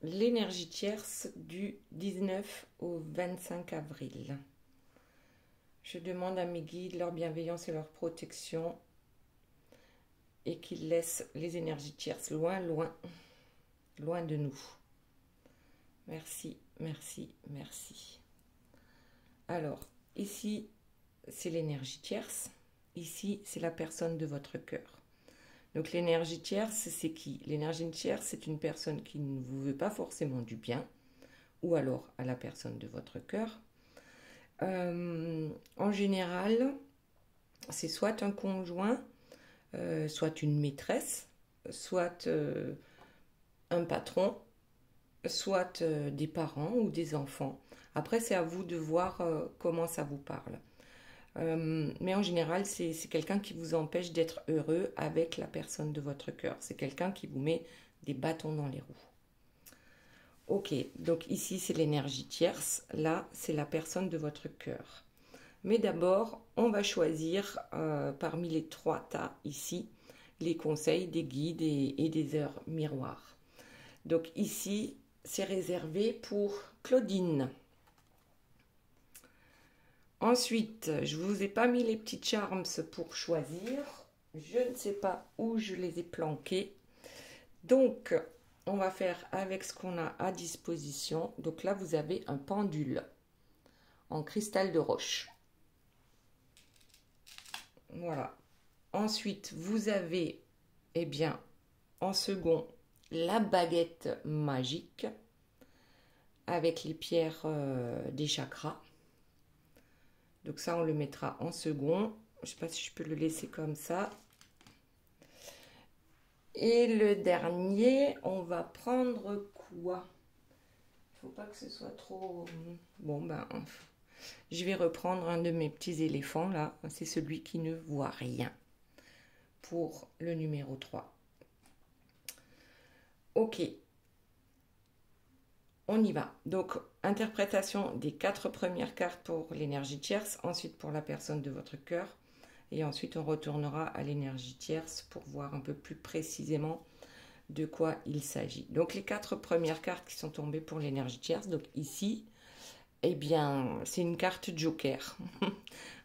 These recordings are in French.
l'énergie tierce du 19 au 25 avril. Je demande à mes guides leur bienveillance et leur protection et qu'ils laissent les énergies tierces loin, loin, loin de nous. Merci, merci, merci. Alors, ici, c'est l'énergie tierce. Ici, c'est la personne de votre cœur. Donc l'énergie tierce, c'est qui? L'énergie tierce, c'est une personne qui ne vous veut pas forcément du bien, ou alors à la personne de votre cœur. En général, c'est soit un conjoint, soit une maîtresse, soit un patron, soit des parents ou des enfants. Après, c'est à vous de voir comment ça vous parle. Mais en général, c'est quelqu'un qui vous empêche d'être heureux avec la personne de votre cœur. C'est quelqu'un qui vous met des bâtons dans les roues. Ok, donc ici, c'est l'énergie tierce. Là, c'est la personne de votre cœur. Mais d'abord, on va choisir parmi les 3 tas ici, les conseils des guides et des heures miroirs. Donc ici, c'est réservé pour Claudine. Ensuite, je ne vous ai pas mis les petits charms pour choisir. Je ne sais pas où je les ai planqués. Donc, on va faire avec ce qu'on a à disposition. Donc là, vous avez un pendule en cristal de roche. Voilà. Ensuite, vous avez, eh bien, en second, la baguette magique avec les pierres des chakras. Donc ça, on le mettra en second. Je ne sais pas si je peux le laisser comme ça. Et le dernier, on va prendre quoi? Il ne faut pas que ce soit trop... Bon, ben, je vais reprendre un de mes petits éléphants, là. C'est celui qui ne voit rien. Pour le numéro 3. Ok. On y va. Donc, interprétation des 4 premières cartes pour l'énergie tierce, ensuite pour la personne de votre cœur, et ensuite on retournera à l'énergie tierce pour voir un peu plus précisément de quoi il s'agit. Donc, les 4 premières cartes qui sont tombées pour l'énergie tierce, donc ici, eh bien, c'est une carte joker.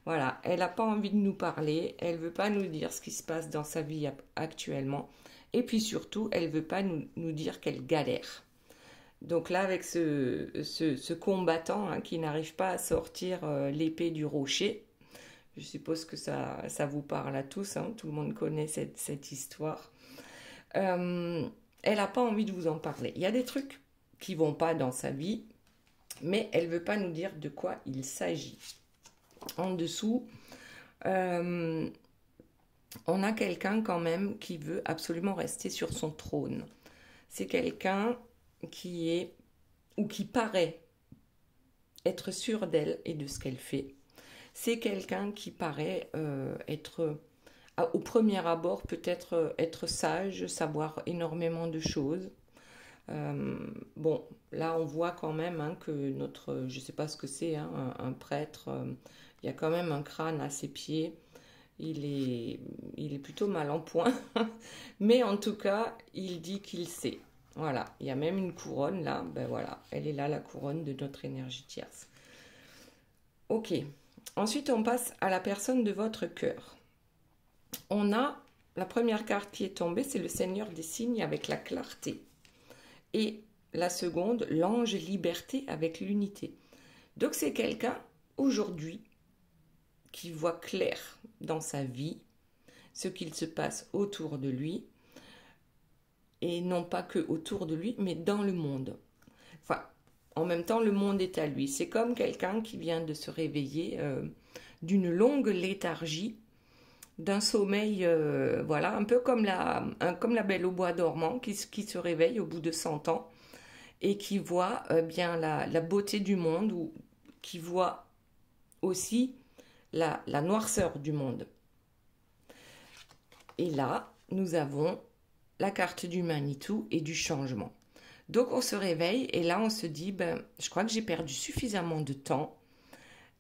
Voilà, elle n'a pas envie de nous parler, elle ne veut pas nous dire ce qui se passe dans sa vie actuellement, et puis surtout, elle ne veut pas nous dire qu'elle galère. Donc là, avec ce combattant hein, qui n'arrive pas à sortir l'épée du rocher, je suppose que ça vous parle à tous, hein, tout le monde connaît cette histoire. Elle n'a pas envie de vous en parler. Il y a des trucs qui ne vont pas dans sa vie, mais elle ne veut pas nous dire de quoi il s'agit. En dessous, on a quelqu'un quand même qui veut absolument rester sur son trône. C'est quelqu'un qui est ou qui paraît être sûre d'elle et de ce qu'elle fait. C'est quelqu'un qui paraît être, au premier abord, peut-être être sage, savoir énormément de choses. Bon, là on voit quand même hein, que notre, je ne sais pas ce que c'est, hein, un prêtre, il y a quand même un crâne à ses pieds. Il est plutôt mal en point, mais en tout cas, il dit qu'il sait. Voilà, il y a même une couronne là, ben voilà, elle est là la couronne de notre énergie tierce. Ok, ensuite on passe à la personne de votre cœur. On a la première carte qui est tombée, c'est le Seigneur des signes avec la clarté. Et la seconde, l'ange liberté avec l'unité. Donc c'est quelqu'un aujourd'hui qui voit clair dans sa vie ce qu'il se passe autour de lui, et non pas que autour de lui, mais dans le monde. Enfin, en même temps, le monde est à lui. C'est comme quelqu'un qui vient de se réveiller d'une longue léthargie, d'un sommeil, voilà, un peu comme la Belle au bois dormant qui se réveille au bout de 100 ans et qui voit bien la beauté du monde, ou qui voit aussi la noirceur du monde. Et là, nous avons la carte du Manitou et du changement. Donc on se réveille et là on se dit, ben, je crois que j'ai perdu suffisamment de temps.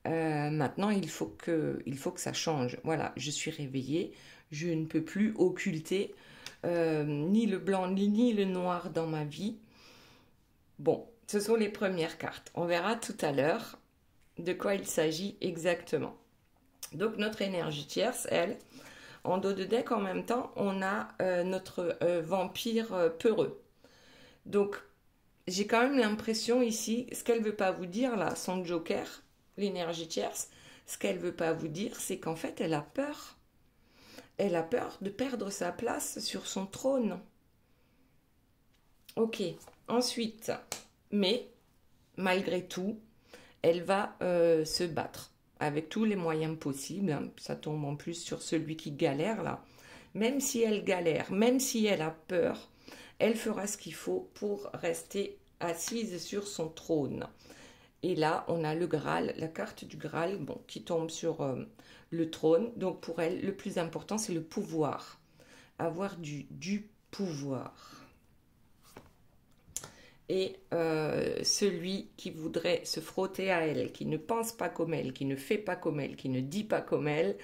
Maintenant il faut que ça change. Voilà, je suis réveillée, je ne peux plus occulter ni le blanc ni le noir dans ma vie. Bon, ce sont les premières cartes. On verra tout à l'heure de quoi il s'agit exactement. Donc notre énergie tierce, elle, en dos de deck en même temps, on a notre vampire peureux. Donc j'ai quand même l'impression ici, ce qu'elle ne veut pas vous dire là, son joker, l'énergie tierce, ce qu'elle ne veut pas vous dire, c'est qu'en fait elle a peur. Elle a peur de perdre sa place sur son trône. Ok, ensuite, mais malgré tout, elle va se battre avec tous les moyens possibles. Hein. Ça tombe en plus sur celui qui galère là. Même si elle galère, même si elle a peur, elle fera ce qu'il faut pour rester assise sur son trône. Et là, on a le Graal, la carte du Graal, bon, qui tombe sur le trône. Donc pour elle, le plus important, c'est le pouvoir. Avoir du pouvoir. Et celui qui voudrait se frotter à elle, qui ne pense pas comme elle, qui ne fait pas comme elle, qui ne dit pas comme elle,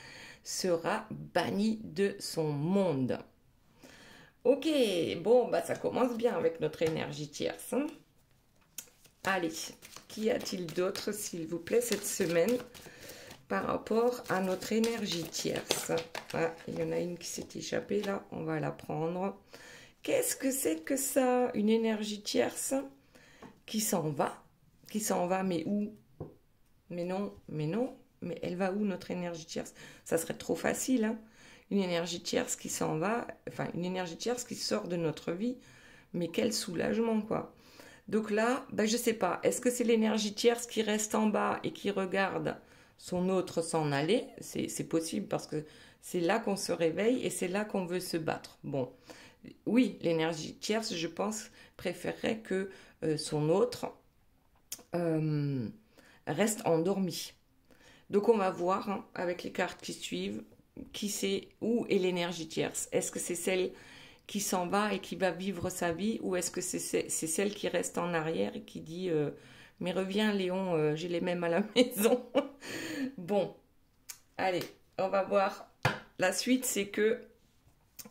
sera banni de son monde. Ok, bon, bah ça commence bien avec notre énergie tierce. Hein. Allez, qu'y a-t-il d'autre, s'il vous plaît, cette semaine par rapport à notre énergie tierce? Ah, il y en a une qui s'est échappée là, on va la prendre. Qu'est-ce que c'est que ça? Une énergie tierce qui s'en va? Qui s'en va, mais où? Mais non, mais elle va où notre énergie tierce? Ça serait trop facile, hein? Une énergie tierce qui s'en va, enfin une énergie tierce qui sort de notre vie, mais quel soulagement quoi. Donc là, ben, je sais pas, est-ce que c'est l'énergie tierce qui reste en bas et qui regarde son autre s'en aller? C'est possible parce que c'est là qu'on se réveille et c'est là qu'on veut se battre. Bon, oui, l'énergie tierce, je pense, préférerait que son autre reste endormi. Donc on va voir hein, avec les cartes qui suivent, qui c'est, où est l'énergie tierce. Est-ce que c'est celle qui s'en va et qui va vivre sa vie, ou est-ce que c'est celle qui reste en arrière et qui dit mais reviens Léon, j'ai les mêmes à la maison. Bon, allez, on va voir. La suite, c'est que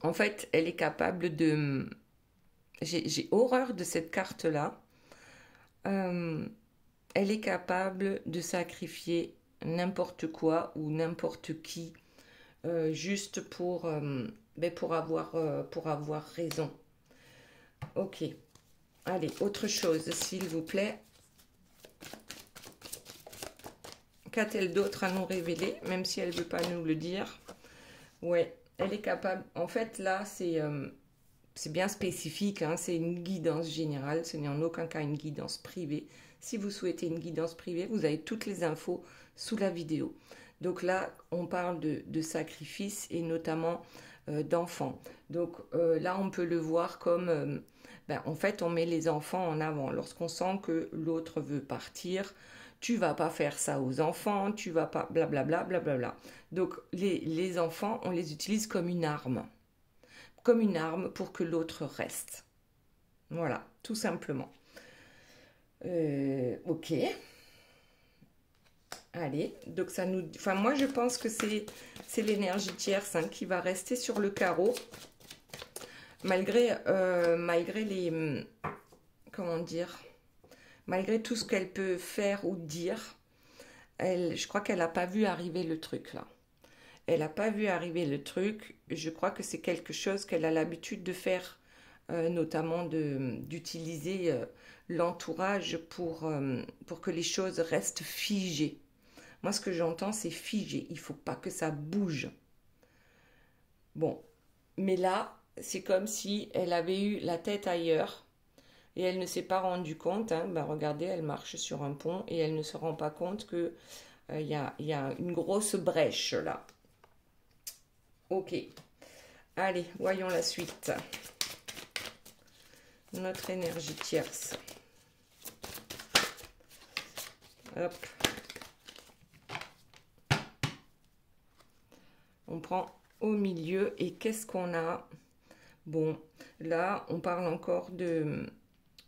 en fait, elle est capable de... J'ai horreur de cette carte-là. Elle est capable de sacrifier n'importe quoi ou n'importe qui juste pour avoir raison. Ok. Allez, autre chose, s'il vous plaît. Qu'a-t-elle d'autre à nous révéler, même si elle ne veut pas nous le dire? Ouais, elle est capable... En fait, là, c'est bien spécifique, hein, c'est une guidance générale, ce n'est en aucun cas une guidance privée. Si vous souhaitez une guidance privée, vous avez toutes les infos sous la vidéo. Donc là, on parle de sacrifice et notamment d'enfants. Donc là, on peut le voir comme, en fait, on met les enfants en avant. Lorsqu'on sent que l'autre veut partir, tu vas pas faire ça aux enfants, tu vas pas blablabla, blablabla. Donc les enfants, on les utilise comme une arme. Comme une arme pour que l'autre reste. Voilà, tout simplement. Ok. Allez, donc ça nous... Enfin, moi, je pense que c'est l'énergie tierce hein, qui va rester sur le carreau. Malgré les... Comment dire? Malgré tout ce qu'elle peut faire ou dire, je crois qu'elle n'a pas vu arriver le truc, là. Elle n'a pas vu arriver le truc. Je crois que c'est quelque chose qu'elle a l'habitude de faire, notamment d'utiliser l'entourage pour que les choses restent figées. Moi, ce que j'entends, c'est figé. Il ne faut pas que ça bouge. Bon, mais là, c'est comme si elle avait eu la tête ailleurs et elle ne s'est pas rendue compte. Hein. Ben, regardez, elle marche sur un pont et elle ne se rend pas compte qu'il y a une grosse brèche là. Ok. Allez, voyons la suite. Notre énergie tierce. Hop. On prend au milieu et qu'est-ce qu'on a? Bon, là, on parle encore de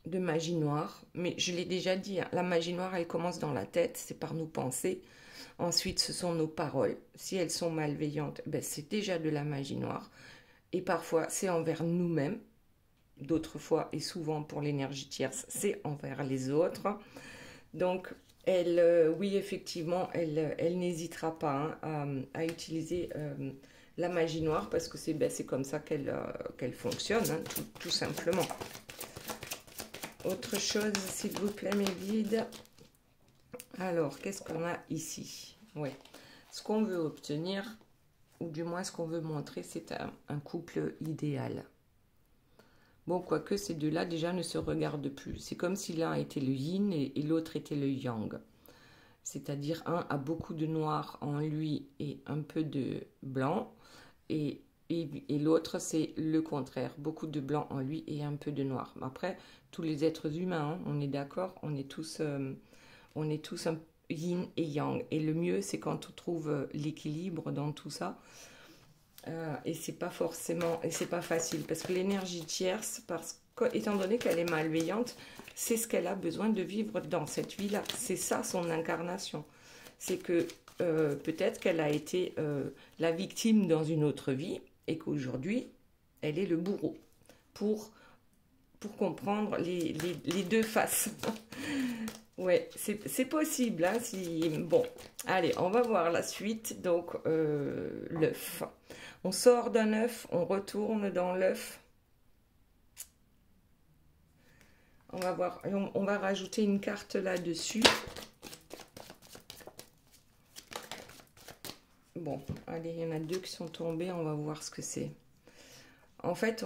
magie noire, mais je l'ai déjà dit, hein, la magie noire, elle commence dans la tête, c'est par nos pensées. Ensuite, ce sont nos paroles. Si elles sont malveillantes, ben, c'est déjà de la magie noire. Et parfois, c'est envers nous-mêmes. d'autres fois et souvent pour l'énergie tierce, c'est envers les autres. Donc, elle, oui, effectivement, elle n'hésitera pas hein, à utiliser la magie noire parce que c'est comme ça qu'elle fonctionne, hein, tout simplement. Autre chose, s'il vous plaît, mes guides. Alors, qu'est-ce qu'on a ici? Ouais. Ce qu'on veut obtenir, ou du moins ce qu'on veut montrer, c'est un couple idéal. Bon, quoique ces deux-là déjà ne se regardent plus. C'est comme si l'un était le yin et l'autre était le yang. C'est-à-dire un a beaucoup de noir en lui et un peu de blanc. Et l'autre, c'est le contraire. Beaucoup de blanc en lui et un peu de noir. Après, tous les êtres humains, hein, on est d'accord, on est tous un yin et yang. Et le mieux, c'est quand on trouve l'équilibre dans tout ça. Et c'est pas forcément, et c'est pas facile parce que l'énergie tierce, étant donné qu'elle est malveillante, c'est ce qu'elle a besoin de vivre dans cette vie-là. C'est ça son incarnation. C'est que peut-être qu'elle a été la victime dans une autre vie et qu'aujourd'hui, elle est le bourreau pour comprendre les deux faces. Ouais, c'est possible. Hein, Bon, allez, on va voir la suite. Donc, l'œuf. On sort d'un œuf, on retourne dans l'œuf. On va voir, on va rajouter une carte là-dessus. Bon, allez, il y en a deux qui sont tombés, on va voir ce que c'est. En fait,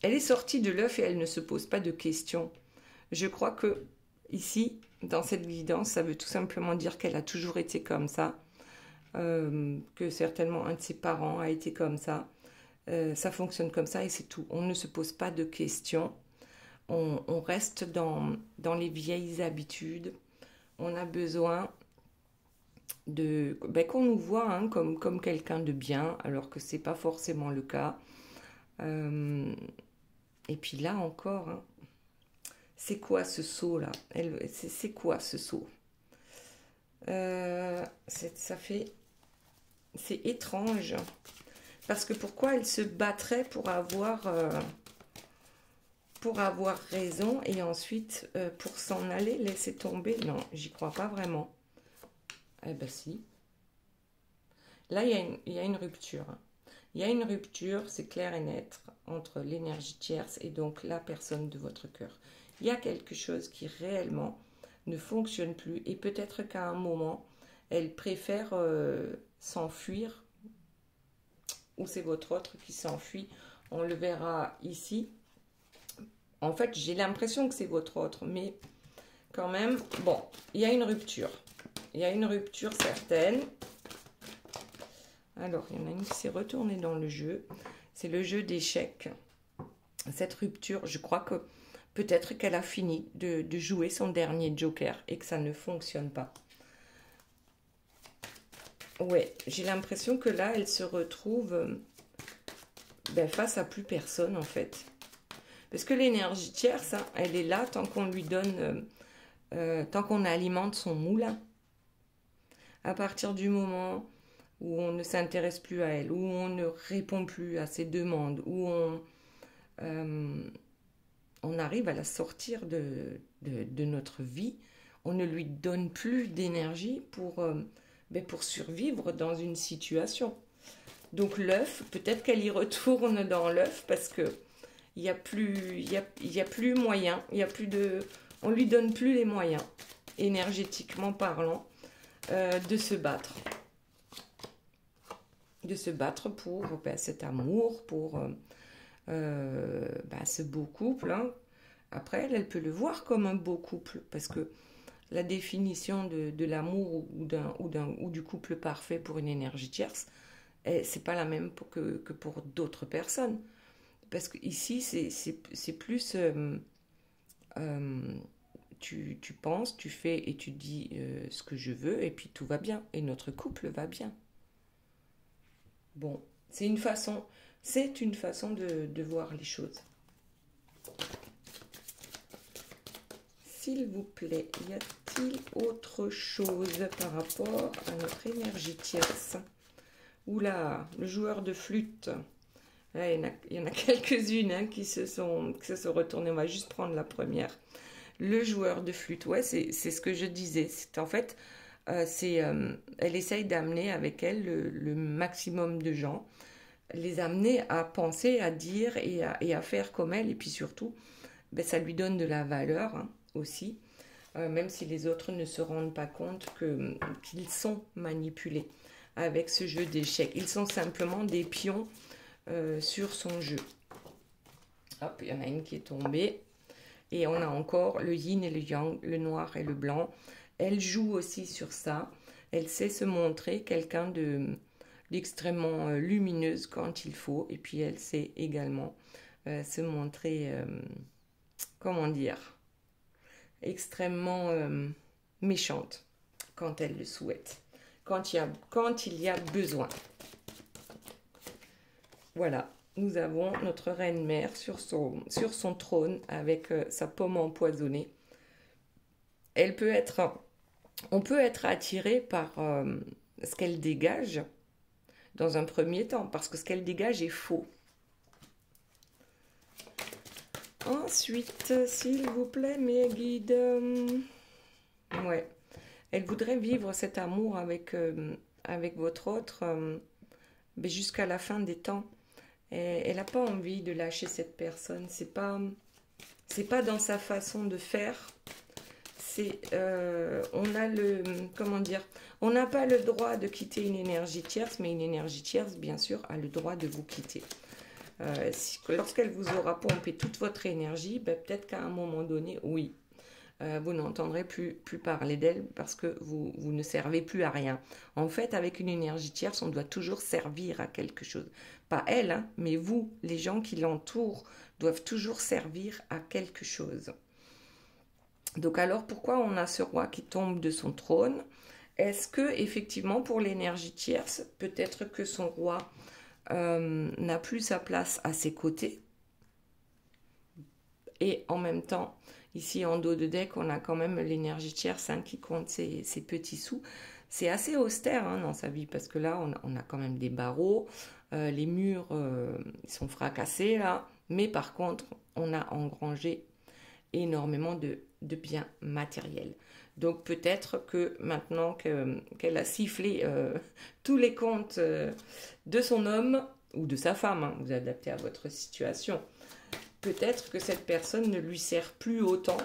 elle est sortie de l'œuf et elle ne se pose pas de questions. Je crois que ici, dans cette guidance, ça veut tout simplement dire qu'elle a toujours été comme ça, que certainement un de ses parents a été comme ça. Ça fonctionne comme ça et c'est tout. On ne se pose pas de questions. On reste dans les vieilles habitudes. On a besoin qu'on nous voit hein, comme quelqu'un de bien, alors que c'est pas forcément le cas. Et puis là encore, hein, c'est quoi ce saut là? C'est quoi ce saut? C'est étrange. Parce que pourquoi elle se battrait pour avoir raison et ensuite pour s'en aller, laisser tomber? Non, j'y crois pas vraiment. Eh ben si. Là, il y a une rupture. Il y a une rupture, c'est clair et net, entre l'énergie tierce et donc la personne de votre cœur. Il y a quelque chose qui réellement ne fonctionne plus et peut-être qu'à un moment, elle préfère s'enfuir ou c'est votre autre qui s'enfuit. On le verra ici. En fait, j'ai l'impression que c'est votre autre, mais quand même, bon, il y a une rupture. Il y a une rupture certaine. Alors, il y en a une qui s'est retournée dans le jeu. C'est le jeu d'échecs. Cette rupture, je crois que peut-être qu'elle a fini de jouer son dernier joker et que ça ne fonctionne pas. Ouais, j'ai l'impression que là, elle se retrouve face à plus personne en fait. Parce que l'énergie tierce, hein, elle est là tant qu'on lui donne, tant qu'on alimente son moulin. À partir du moment où on ne s'intéresse plus à elle, où on ne répond plus à ses demandes, où on arrive à la sortir de notre vie, on ne lui donne plus d'énergie pour survivre dans une situation. Donc l'œuf, peut-être qu'elle y retourne dans l'œuf parce que il y a plus moyen, on lui donne plus les moyens, énergétiquement parlant, de se battre. De se battre pour cet amour, pour ce beau couple. Hein. Après, elle peut le voir comme un beau couple parce que la définition de l'amour ou du couple parfait pour une énergie tierce, c'est pas la même que pour d'autres personnes. Parce que ici, c'est plus tu penses, tu fais et tu dis ce que je veux et puis tout va bien et notre couple va bien. Bon, c'est une façon de voir les choses. S'il vous plaît, y a-t-il autre chose par rapport à notre énergie tierce? Oula, le joueur de flûte. Là, il y en a quelques-unes hein, qui se sont retournées. On va juste prendre la première. Le joueur de flûte, ouais, c'est ce que je disais. C'est en fait, elle essaye d'amener avec elle le maximum de gens, les amener à penser, à dire et à faire comme elle. Et puis surtout, ben, ça lui donne de la valeur hein, aussi, même si les autres ne se rendent pas compte qu'ils sont manipulés avec ce jeu d'échecs. Ils sont simplement des pions sur son jeu. Hop, il y en a une qui est tombée. Et on a encore le yin et le yang, le noir et le blanc. Elle joue aussi sur ça. Elle sait se montrer quelqu'un d'extrêmement lumineuse quand il faut. Et puis elle sait également se montrer, comment dire, extrêmement méchante quand elle le souhaite. Quand il y a besoin. Voilà. Nous avons notre reine-mère sur son trône avec sa pomme empoisonnée. On peut être attiré par ce qu'elle dégage dans un premier temps, parce que ce qu'elle dégage est faux. Ensuite, s'il vous plaît, mes guides, ouais, elle voudrait vivre cet amour avec votre autre jusqu'à la fin des temps. Elle n'a pas envie de lâcher cette personne. C'est pas dans sa façon de faire. On n'a pas le droit de quitter une énergie tierce, mais une énergie tierce, bien sûr, a le droit de vous quitter. Lorsqu'elle vous aura pompé toute votre énergie, ben, peut-être qu'à un moment donné, oui, vous n'entendrez plus parler d'elle parce que vous ne servez plus à rien. En fait, avec une énergie tierce, on doit toujours servir à quelque chose. Pas elle, hein, mais vous, les gens qui l'entourent, doivent toujours servir à quelque chose. Donc alors, pourquoi on a ce roi qui tombe de son trône? Est-ce que, effectivement, pour l'énergie tierce, peut-être que son roi n'a plus sa place à ses côtés? Et en même temps, ici en dos de deck, on a quand même l'énergie tierce hein, qui compte ses petits sous. C'est assez austère hein, dans sa vie parce que là, on a quand même des barreaux, les murs ils sont fracassés là, mais par contre, on a engrangé énormément de biens matériels. Donc peut-être que maintenant qu'elle a sifflé tous les comptes de son homme ou de sa femme, hein, vous adaptez à votre situation, peut-être que cette personne ne lui sert plus autant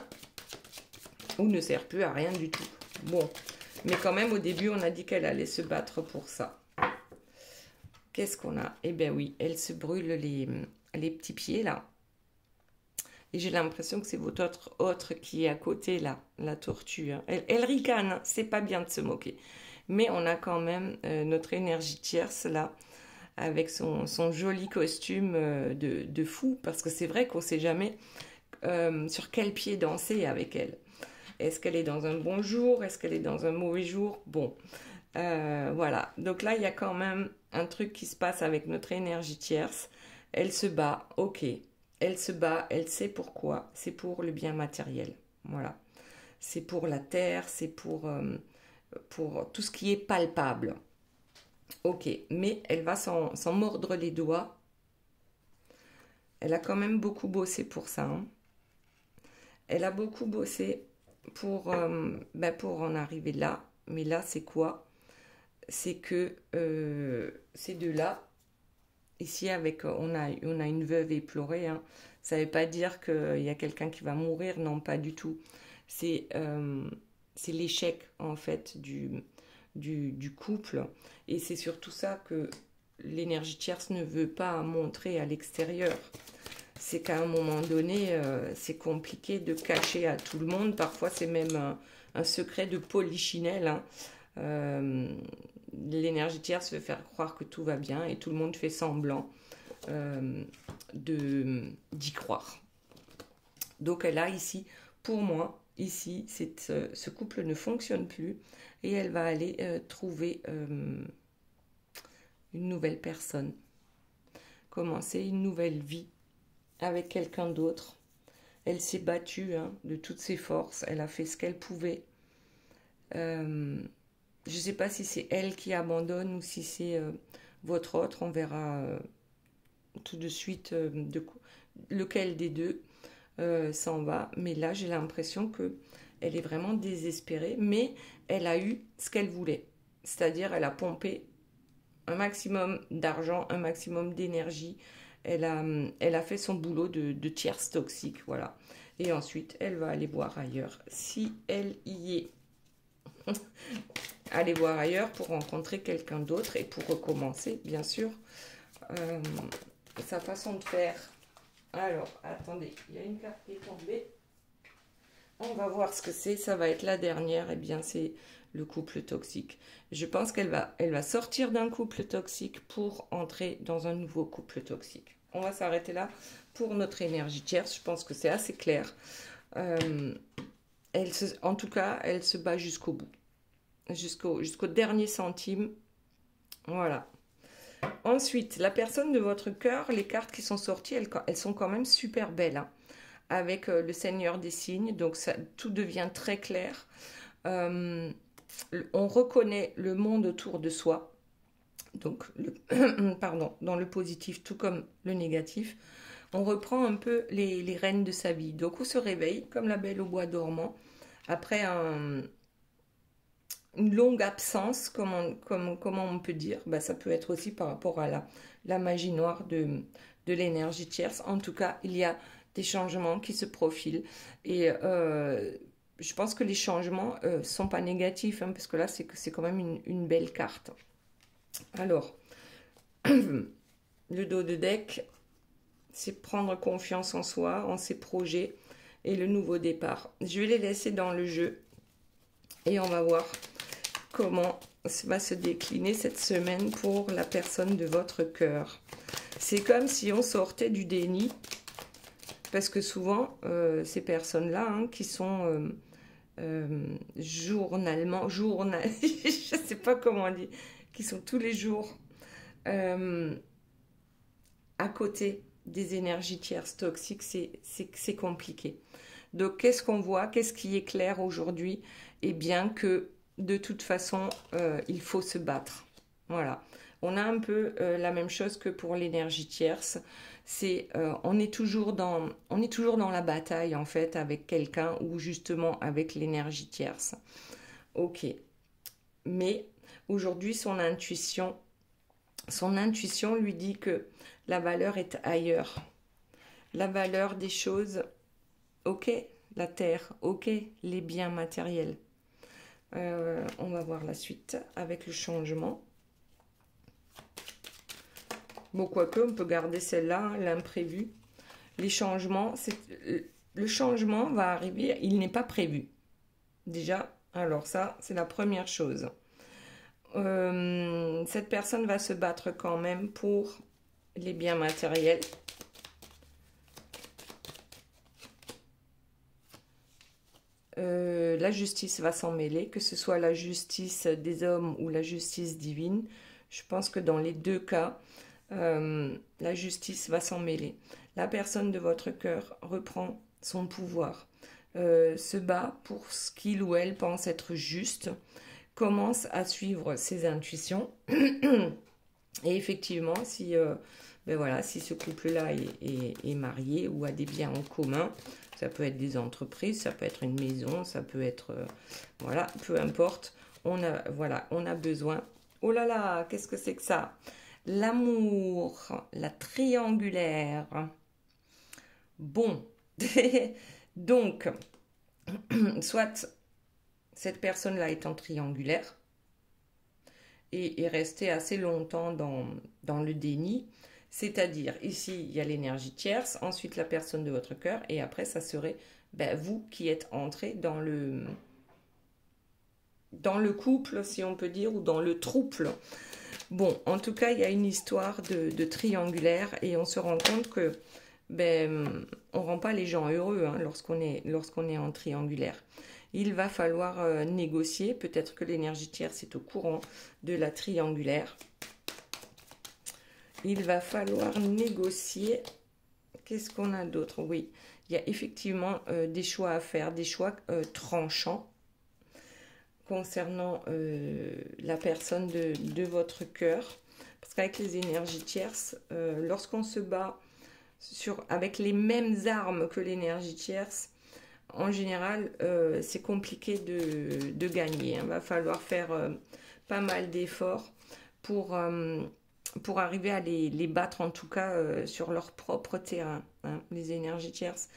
ou ne sert plus à rien du tout. Bon, mais quand même au début on a dit qu'elle allait se battre pour ça. Qu'est-ce qu'on a? Eh bien oui, elle se brûle les petits pieds là. Et j'ai l'impression que c'est votre autre qui est à côté là, la tortue. Hein. Elle ricane, hein. C'est pas bien de se moquer. Mais on a quand même notre énergie tierce là, avec son joli costume de fou, parce que c'est vrai qu'on ne sait jamais sur quel pied danser avec elle. Est-ce qu'elle est dans un bon jour? Est-ce qu'elle est dans un mauvais jour? Bon, voilà. Donc là, il y a quand même un truc qui se passe avec notre énergie tierce. Elle se bat, ok. Elle se bat, elle sait pourquoi. C'est pour le bien matériel. Voilà. C'est pour la terre, c'est pour tout ce qui est palpable. Ok, mais elle va s'en mordre les doigts. Elle a quand même beaucoup bossé pour ça. Hein. Elle a beaucoup bossé pour en arriver là. Mais là, c'est quoi? C'est que ces deux-là, ici, on a une veuve éplorée. Hein. Ça ne veut pas dire qu'il y a quelqu'un qui va mourir. Non, pas du tout. C'est l'échec, en fait, du couple. Et c'est surtout ça que l'énergie tierce ne veut pas montrer à l'extérieur. C'est qu'à un moment donné, c'est compliqué de cacher à tout le monde. Parfois, c'est même un secret de polichinelle. Hein. L'énergie tierce veut faire croire que tout va bien et tout le monde fait semblant d'y croire. Donc là, ici, pour moi, ici, ce couple ne fonctionne plus et elle va aller trouver une nouvelle personne, commencer une nouvelle vie avec quelqu'un d'autre. Elle s'est battue hein, de toutes ses forces, elle a fait ce qu'elle pouvait. Je ne sais pas si c'est elle qui abandonne ou si c'est votre autre, on verra tout de suite lequel des deux s'en va. Mais là, j'ai l'impression que elle est vraiment désespérée, mais elle a eu ce qu'elle voulait. C'est-à-dire, elle a pompé un maximum d'argent, un maximum d'énergie. Elle a fait son boulot de tierce toxique, voilà. Et ensuite, elle va aller voir ailleurs, si elle y est. Aller voir ailleurs pour rencontrer quelqu'un d'autre et pour recommencer, bien sûr, sa façon de faire. Alors, attendez, il y a une carte qui est tombée. On va voir ce que c'est. Ça va être la dernière. Eh bien, c'est le couple toxique. Je pense qu'elle va sortir d'un couple toxique pour entrer dans un nouveau couple toxique. On va s'arrêter là pour notre énergie tierce. Je pense que c'est assez clair. En tout cas, elle se bat jusqu'au bout. Jusqu'au dernier centime. Voilà. Ensuite, la personne de votre cœur, les cartes qui sont sorties, elles sont quand même super belles. Hein, avec le Seigneur des signes. Donc, tout devient très clair. On reconnaît le monde autour de soi. Donc, pardon, dans le positif, tout comme le négatif. On reprend un peu les rênes de sa vie. Donc, on se réveille comme la belle au bois dormant. Après une longue absence, comment on peut dire, ça peut être aussi par rapport à la magie noire de l'énergie tierce. En tout cas, il y a des changements qui se profilent. Et je pense que les changements ne sont pas négatifs, hein, parce que là, c'est quand même une belle carte. Alors, le dos de deck, c'est prendre confiance en soi, en ses projets et le nouveau départ. Je vais les laisser dans le jeu et on va voir comment va se décliner cette semaine pour la personne de votre cœur. C'est comme si on sortait du déni, parce que souvent, ces personnes-là, hein, qui sont journalement, je ne sais pas comment on dit, qui sont tous les jours à côté des énergies tierces toxiques, c'est compliqué. Donc, qu'est-ce qu'on voit? Qu'est-ce qui est clair aujourd'hui? Eh bien que de toute façon, il faut se battre. Voilà. On a un peu la même chose que pour l'énergie tierce. On est toujours dans la bataille, en fait, avec quelqu'un ou justement avec l'énergie tierce. Ok. Mais aujourd'hui, son intuition lui dit que la valeur est ailleurs. La valeur des choses, ok, la terre, ok, les biens matériels. On va voir la suite avec le changement. Bon, quoique, on peut garder celle-là, hein, l'imprévu. Les changements, le changement va arriver, il n'est pas prévu. Déjà, alors ça, c'est la première chose. Cette personne va se battre quand même pour les biens matériels. La justice va s'en mêler, que ce soit la justice des hommes ou la justice divine. Je pense que dans les deux cas, la justice va s'en mêler. La personne de votre cœur reprend son pouvoir, se bat pour ce qu'il ou elle pense être juste, commence à suivre ses intuitions. Et effectivement, si ce couple-là est marié ou a des biens en commun, ça peut être des entreprises, ça peut être une maison, ça peut être... voilà, peu importe. On a besoin... Oh là là, qu'est-ce que c'est que ça? L'amour, la triangulaire. Bon. Donc, soit cette personne-là est en triangulaire et est restée assez longtemps dans le déni. C'est-à-dire, ici, il y a l'énergie tierce, ensuite la personne de votre cœur, et après, ça serait vous qui êtes entré dans le couple, si on peut dire, ou dans le trouble. Bon, en tout cas, il y a une histoire de triangulaire, et on se rend compte que on rend pas les gens heureux, hein, lorsqu'on est en triangulaire. Il va falloir négocier, peut-être que l'énergie tierce est au courant de la triangulaire. Il va falloir négocier. Qu'est-ce qu'on a d'autre? Oui, il y a effectivement des choix à faire, des choix tranchants concernant la personne de votre cœur. Parce qu'avec les énergies tierces, lorsqu'on se bat avec les mêmes armes que l'énergie tierce, en général, c'est compliqué de gagner. Il va falloir faire pas mal d'efforts pour arriver à les battre, en tout cas sur leur propre terrain, hein, les énergies tierces.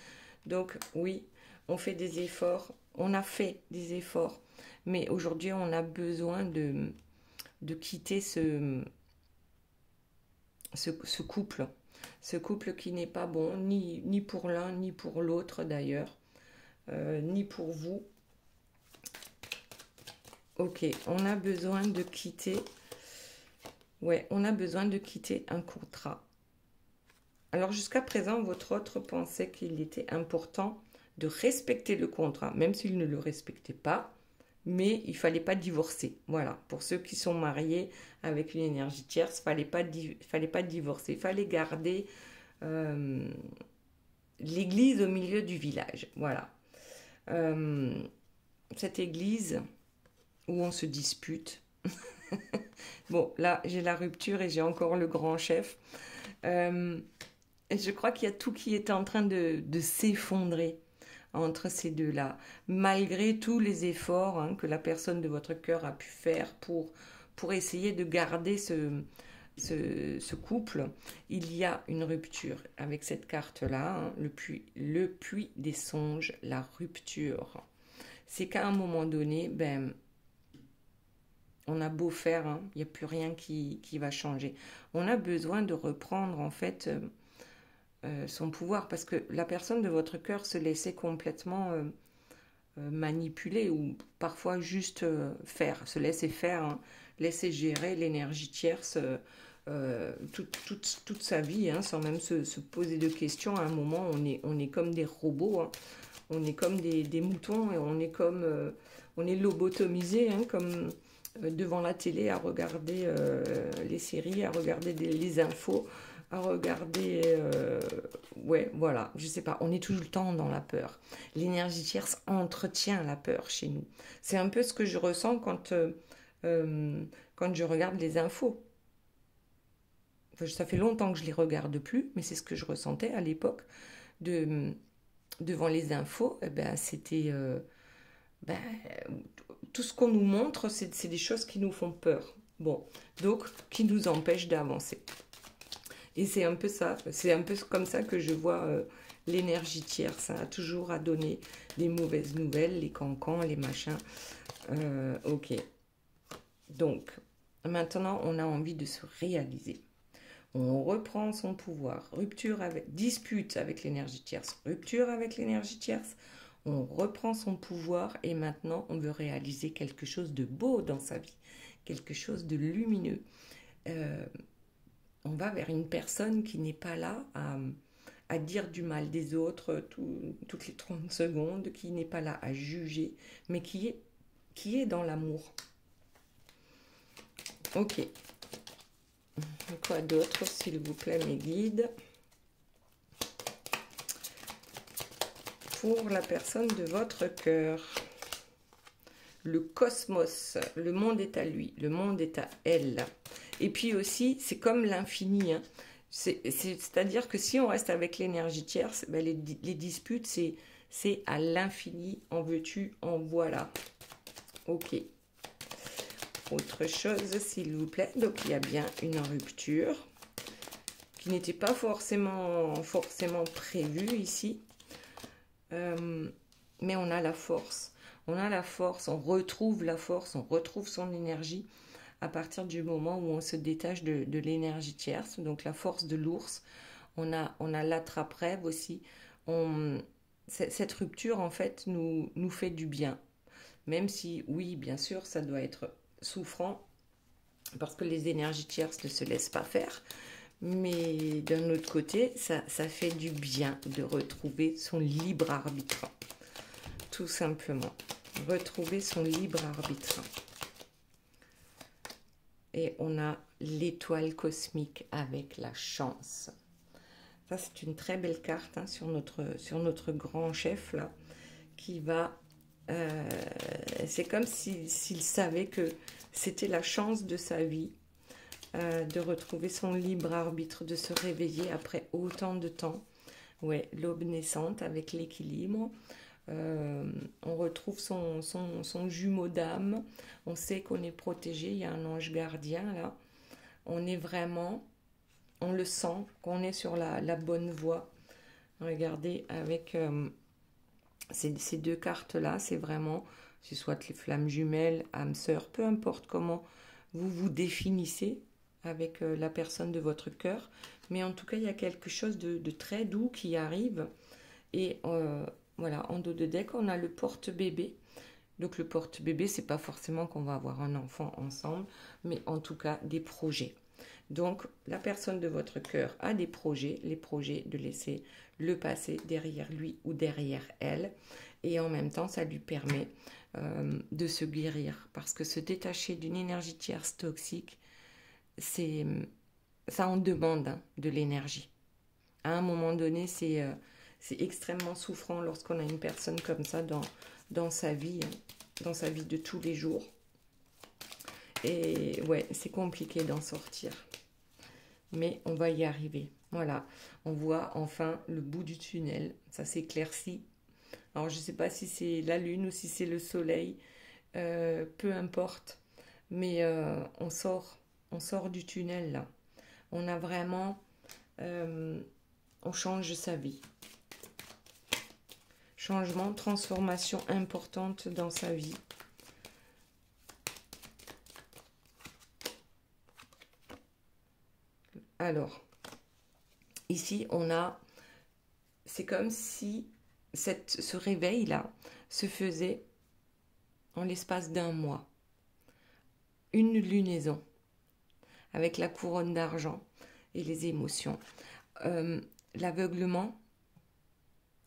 Donc oui, on fait des efforts, on a fait des efforts, mais aujourd'hui on a besoin de quitter ce couple. Ce couple qui n'est pas bon, ni pour l'un, ni pour l'autre d'ailleurs, ni pour vous. Ok, on a besoin de quitter. Ouais, on a besoin de quitter un contrat. Alors jusqu'à présent, votre autre pensait qu'il était important de respecter le contrat, même s'il ne le respectait pas, mais il ne fallait pas divorcer. Voilà, pour ceux qui sont mariés avec une énergie tierce, il ne fallait pas divorcer, il fallait garder l'église au milieu du village. Voilà. Cette église où on se dispute. Bon, là, j'ai la rupture et j'ai encore le grand chef. Je crois qu'il y a tout qui est en train de s'effondrer entre ces deux-là, malgré tous les efforts hein, que la personne de votre cœur a pu faire pour essayer de garder ce couple. Il y a une rupture avec cette carte-là, hein, le puits des songes, la rupture. C'est qu'à un moment donné, on a beau faire, hein, il n'y a plus rien qui va changer. On a besoin de reprendre en fait son pouvoir parce que la personne de votre cœur se laissait complètement manipuler ou parfois juste faire, se laisser faire, hein, laisser gérer l'énergie tierce toute sa vie hein, sans même se poser de questions. À un moment, on est comme des robots, hein, on est comme des moutons et on est lobotomisé hein, comme devant la télé à regarder les séries, à regarder les infos, à regarder... ouais, voilà, je sais pas, on est tout le temps dans la peur. L'énergie tierce entretient la peur chez nous. C'est un peu ce que je ressens quand je regarde les infos. Enfin, ça fait longtemps que je les regarde plus, mais c'est ce que je ressentais à l'époque devant les infos. Eh ben, c'était... tout ce qu'on nous montre, c'est des choses qui nous font peur. Bon, donc, qui nous empêchent d'avancer. Et c'est un peu ça, c'est un peu comme ça que je vois l'énergie tierce. Ça a toujours à donner des mauvaises nouvelles, les cancans, les machins. Ok. Donc, maintenant, on a envie de se réaliser. On reprend son pouvoir. Dispute avec l'énergie tierce. Rupture avec l'énergie tierce. On reprend son pouvoir et maintenant on veut réaliser quelque chose de beau dans sa vie, quelque chose de lumineux. On va vers une personne qui n'est pas là à dire du mal des autres toutes les 30 secondes, qui n'est pas là à juger, mais qui est dans l'amour. Ok. Quoi d'autre, s'il vous plaît, mes guides ? Pour la personne de votre cœur. Le cosmos, le monde est à lui, le monde est à elle. Et puis aussi, c'est comme l'infini. Hein. C'est-à-dire que si on reste avec l'énergie tierce, les disputes, c'est à l'infini. En veux-tu, en voilà. Ok. Autre chose, s'il vous plaît. Donc, il y a bien une rupture qui n'était pas forcément prévue ici. Mais on a la force. On a la force, on retrouve la force, on retrouve son énergie à partir du moment où on se détache de l'énergie tierce, donc la force de l'ours. On a l'attrape-rêve aussi. Cette rupture, en fait, nous fait du bien. Même si, oui, bien sûr, ça doit être souffrant, parce que les énergies tierces ne se laissent pas faire. Mais d'un autre côté, ça fait du bien de retrouver son libre arbitre. Tout simplement. Retrouver son libre arbitre. Et on a l'étoile cosmique avec la chance. Ça, c'est une très belle carte hein, sur notre grand chef là, qui va... c'est comme s'il savait que c'était la chance de sa vie. de retrouver son libre arbitre, de se réveiller après autant de temps. Ouais, l'aube naissante avec l'équilibre. On retrouve son jumeau d'âme. On sait qu'on est protégé. Il y a un ange gardien là. On est vraiment, on le sent, qu'on est sur la bonne voie. Regardez, avec ces deux cartes-là, c'est vraiment, c'est soit les flammes jumelles, âme sœur, peu importe comment vous vous définissez avec la personne de votre cœur. Mais en tout cas, il y a quelque chose de très doux qui arrive. Et voilà, en dos de deck, on a le porte-bébé. Donc le porte-bébé, c'est pas forcément qu'on va avoir un enfant ensemble, mais en tout cas des projets. Donc la personne de votre cœur a des projets, les projets de laisser le passé derrière lui ou derrière elle. Et en même temps, ça lui permet de se guérir. Parce que se détacher d'une énergie tierce toxique, ça en demande hein, de l'énergie. À un moment donné, c'est extrêmement souffrant lorsqu'on a une personne comme ça dans sa vie, hein, dans sa vie de tous les jours. Et ouais, c'est compliqué d'en sortir. Mais on va y arriver. Voilà, on voit enfin le bout du tunnel. Ça s'éclaircit. Alors, je ne sais pas si c'est la lune ou si c'est le soleil. Peu importe. Mais on sort du tunnel, là. On a vraiment... on change sa vie. Changement, transformation importante dans sa vie. Alors, ici, on a... C'est comme si ce réveil-là se faisait en l'espace d'un mois. Une lunaison avec la couronne d'argent et les émotions. L'aveuglement,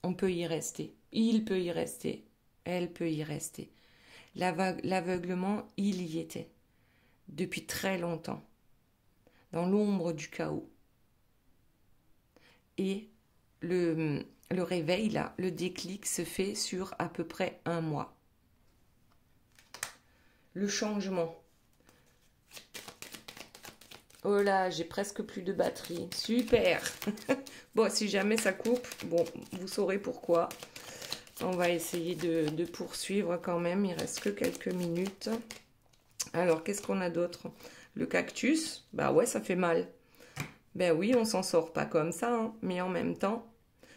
on peut y rester. Il peut y rester. Elle peut y rester. L'aveuglement, il y était. Depuis très longtemps. Dans l'ombre du chaos. Et le réveil, là, le déclic se fait sur à peu près un mois. Le changement. Oh là, j'ai presque plus de batterie. Super. Bon, si jamais ça coupe, bon, vous saurez pourquoi. On va essayer de poursuivre quand même. Il reste que quelques minutes. Alors, qu'est-ce qu'on a d'autre? Le cactus, bah ouais, ça fait mal. Ben oui, on s'en sort pas comme ça, hein, mais en même temps,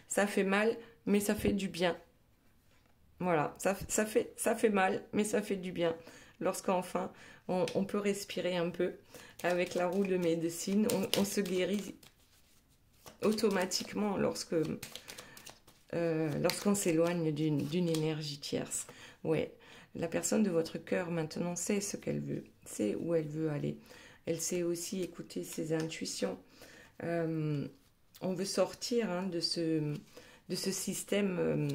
ça fait mal, mais ça fait du bien. Voilà, ça fait mal, mais ça fait du bien. Lorsqu'enfin, on peut respirer un peu avec la roue de médecine, on se guérit automatiquement lorsqu'on s'éloigne d'une énergie tierce. Ouais, la personne de votre cœur maintenant sait ce qu'elle veut, sait où elle veut aller. Elle sait aussi écouter ses intuitions. On veut sortir hein, de ce système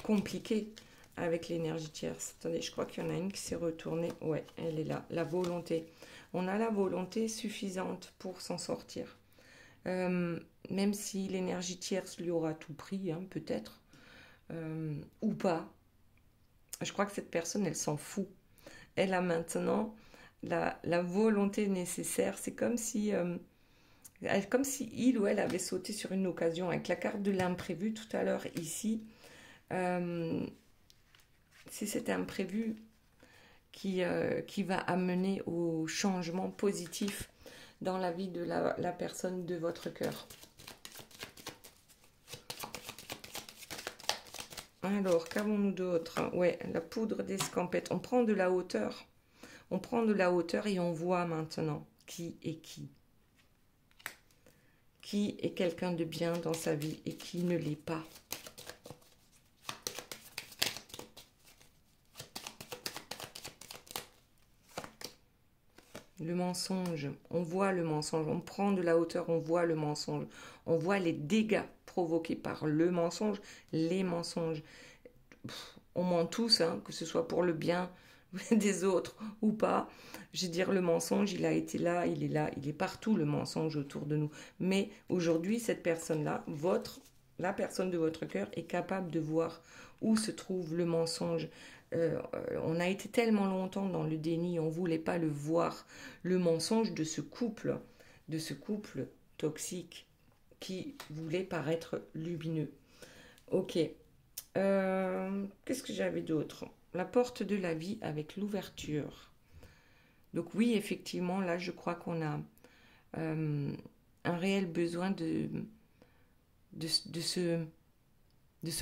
compliqué avec l'énergie tierce. Attendez, je crois qu'il y en a une qui s'est retournée. Ouais, elle est là. La volonté. On a la volonté suffisante pour s'en sortir. Même si l'énergie tierce lui aura tout pris, hein, peut-être, ou pas. Je crois que cette personne, elle s'en fout. Elle a maintenant la volonté nécessaire. C'est comme si il ou elle avait sauté sur une occasion. Avec la carte de l'imprévu tout à l'heure ici, c'est cet imprévu qui va amener au changement positif dans la vie de la personne de votre cœur. Alors, qu'avons-nous d'autre? Ouais, la poudre d'escampette. On prend de la hauteur. On prend de la hauteur et on voit maintenant qui est qui. Qui est quelqu'un de bien dans sa vie et qui ne l'est pas. Le mensonge, on voit le mensonge, on prend de la hauteur, on voit le mensonge, on voit les dégâts provoqués par le mensonge, les mensonges. On ment tous, hein, que ce soit pour le bien des autres ou pas. Je veux dire, le mensonge, il a été là, il est partout, le mensonge autour de nous. Mais aujourd'hui, cette personne-là, votre la personne de votre cœur est capable de voir où se trouve le mensonge. On a été tellement longtemps dans le déni, on ne voulait pas le voir, le mensonge de ce couple toxique qui voulait paraître lumineux. Ok. Qu'est-ce que j'avais d'autre? La porte de la vie avec l'ouverture. Donc oui, effectivement, là, je crois qu'on a un réel besoin de se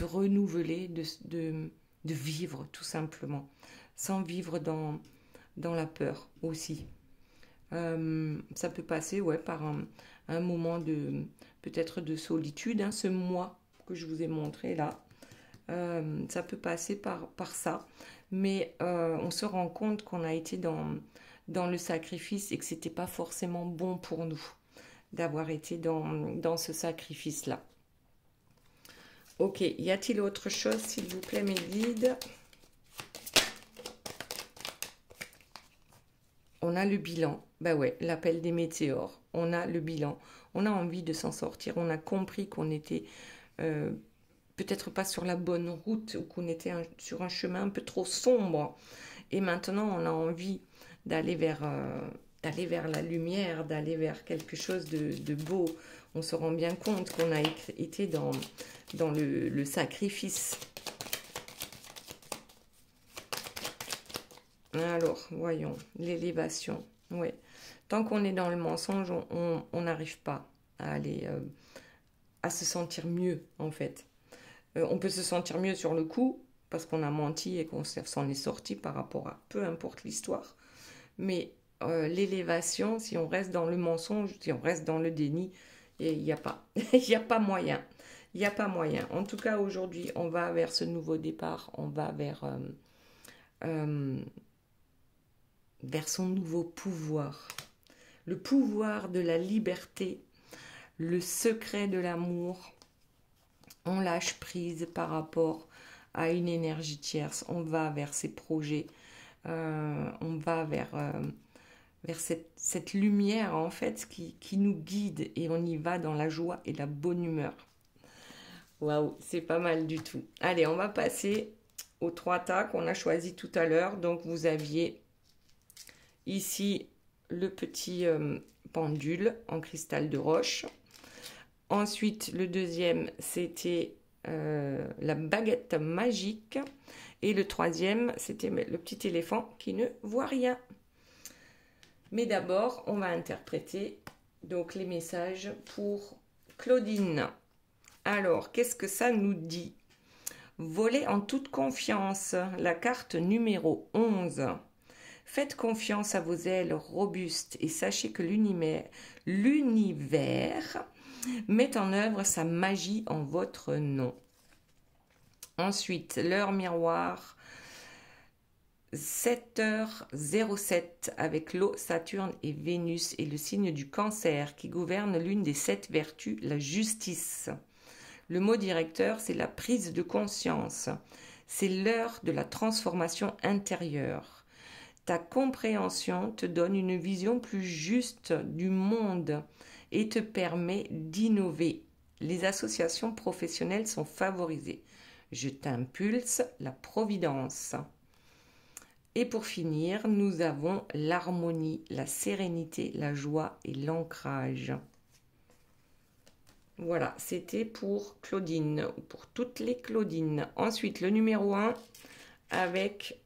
renouveler, de vivre tout simplement, sans vivre dans la peur aussi. Ça peut passer par un moment peut-être de solitude, hein, ce moi que je vous ai montré là. Ça peut passer par ça, mais on se rend compte qu'on a été dans le sacrifice et que c'était pas forcément bon pour nous d'avoir été dans ce sacrifice-là. Ok, y a-t-il autre chose, s'il vous plaît, mes guides? On a le bilan. Ben ouais, l'appel des météores. On a le bilan. On a envie de s'en sortir. On a compris qu'on était peut-être pas sur la bonne route ou qu'on était sur un chemin un peu trop sombre. Et maintenant, on a envie d'aller vers la lumière, d'aller vers quelque chose de beau. On se rend bien compte qu'on a été dans le sacrifice. Alors, voyons, l'élévation. Ouais. Tant qu'on est dans le mensonge, on n'arrive pas à aller à se sentir mieux, en fait. On peut se sentir mieux sur le coup, parce qu'on a menti et qu'on s'en est sorti par rapport à peu importe l'histoire. Mais l'élévation, si on reste dans le mensonge, si on reste dans le déni, il n'y a pas. Il n'y a pas moyen. Il n'y a pas moyen. En tout cas, aujourd'hui, on va vers ce nouveau départ. On va vers son nouveau pouvoir. Le pouvoir de la liberté, le secret de l'amour. On lâche prise par rapport à une énergie tierce. On va vers ces projets. On va vers cette lumière, en fait, qui nous guide. Et on y va dans la joie et la bonne humeur. Waouh, c'est pas mal du tout. Allez, on va passer aux 3 tas qu'on a choisis tout à l'heure. Donc, vous aviez ici le petit pendule en cristal de roche. Ensuite, le deuxième, c'était la baguette magique. Et le troisième, c'était le petit éléphant qui ne voit rien. Mais d'abord, on va interpréter donc les messages pour Claudine. Alors, qu'est-ce que ça nous dit? Voler en toute confiance, la carte numéro 11. Faites confiance à vos ailes robustes et sachez que l'univers met en œuvre sa magie en votre nom. Ensuite, l'heure miroir, 7h07 avec l'eau, Saturne et Vénus et le signe du Cancer qui gouverne l'une des 7 vertus, la justice. Le mot directeur, c'est la prise de conscience. C'est l'heure de la transformation intérieure. Ta compréhension te donne une vision plus juste du monde et te permet d'innover. Les associations professionnelles sont favorisées. Je t'impulse la providence. Et pour finir, nous avons l'harmonie, la sérénité, la joie et l'ancrage. Voilà, c'était pour Claudine, ou pour toutes les Claudines. Ensuite, le numéro 1 avec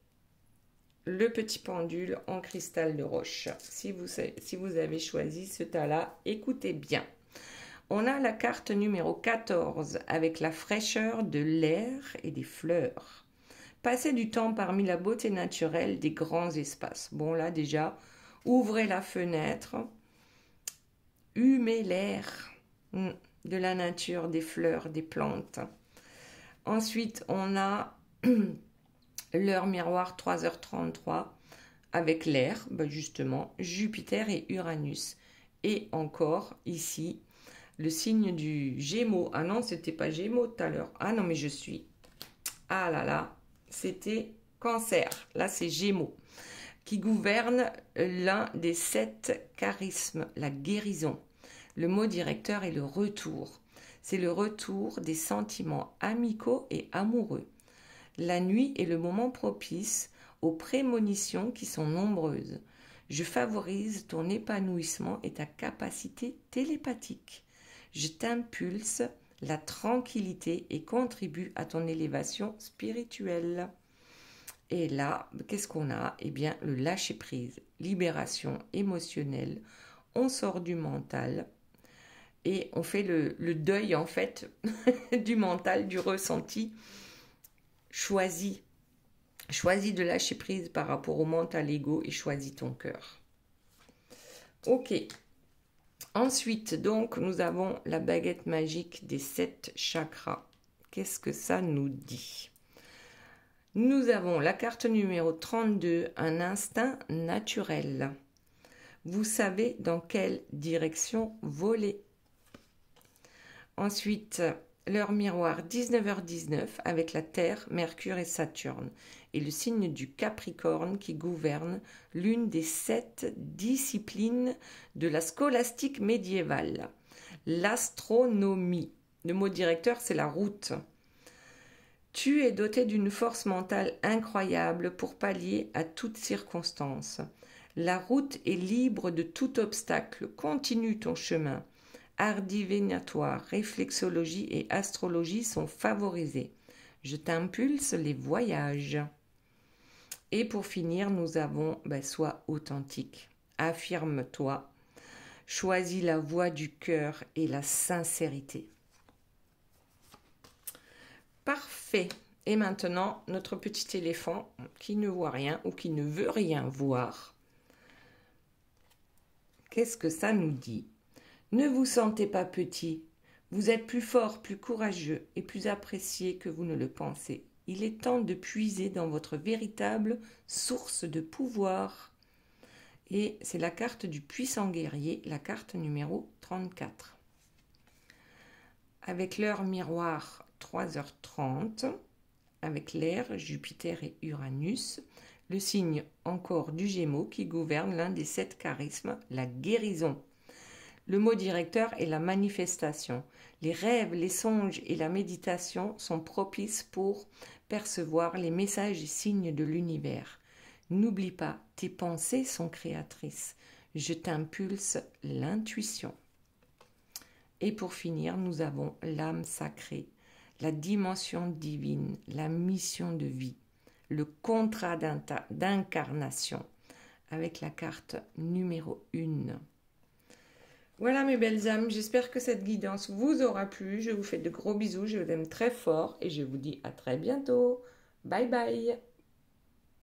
le petit pendule en cristal de roche. Si vous avez choisi ce tas-là, écoutez bien. On a la carte numéro 14 avec la fraîcheur de l'air et des fleurs. Passez du temps parmi la beauté naturelle des grands espaces. Bon, là déjà, ouvrez la fenêtre, humez l'air de la nature, des fleurs, des plantes. Ensuite, on a l'heure miroir 3h33 avec l'air, justement, Jupiter et Uranus. Et encore ici, le signe du Gémeaux. Ah non, c'était pas Gémeaux tout à l'heure. Ah non, mais je suis... Ah là là, c'était Cancer. Là, c'est Gémeaux qui gouverne l'un des 7 charismes, la guérison. Le mot directeur est le retour. C'est le retour des sentiments amicaux et amoureux. La nuit est le moment propice aux prémonitions qui sont nombreuses. Je favorise ton épanouissement et ta capacité télépathique. Je t'impulse la tranquillité et contribue à ton élévation spirituelle. Et là, qu'est-ce qu'on a? Eh bien, le lâcher-prise, libération émotionnelle. On sort du mental et on fait le deuil, en fait, du mental, du ressenti. Choisis de lâcher prise par rapport au mental ego et choisis ton cœur. Ok. Ensuite, donc, nous avons la baguette magique des 7 chakras. Qu'est-ce que ça nous dit? Nous avons la carte numéro 32, un instinct naturel. Vous savez dans quelle direction voler. Ensuite, l'heure miroir 19h19 avec la Terre, Mercure et Saturne et le signe du Capricorne qui gouverne l'une des 7 disciplines de la scolastique médiévale, l'astronomie. Le mot directeur, c'est la route. Tu es doté d'une force mentale incroyable pour pallier à toutes circonstances. La route est libre de tout obstacle. Continue ton chemin. Art divinatoire, réflexologie et astrologie sont favorisés. Je t'impulse les voyages. Et pour finir, nous avons sois authentique. Affirme-toi. Choisis la voie du cœur et la sincérité. Parfait. Et maintenant, notre petit éléphant qui ne voit rien ou qui ne veut rien voir. Qu'est-ce que ça nous dit? Ne vous sentez pas petit. Vous êtes plus fort, plus courageux et plus apprécié que vous ne le pensez. Il est temps de puiser dans votre véritable source de pouvoir. Et c'est la carte du puissant guerrier, la carte numéro 34. Avec l'heure miroir 3h30, avec l'air, Jupiter et Uranus, le signe encore du Gémeaux qui gouverne l'un des 7 charismes, la guérison. Le mot directeur est la manifestation. Les rêves, les songes et la méditation sont propices pour percevoir les messages et signes de l'univers. N'oublie pas, tes pensées sont créatrices. Je t'impulse l'intuition. Et pour finir, nous avons l'âme sacrée, la dimension divine, la mission de vie, le contrat d'incarnation avec la carte numéro 1. Voilà mes belles âmes, j'espère que cette guidance vous aura plu. Je vous fais de gros bisous, je vous aime très fort et je vous dis à très bientôt. Bye bye.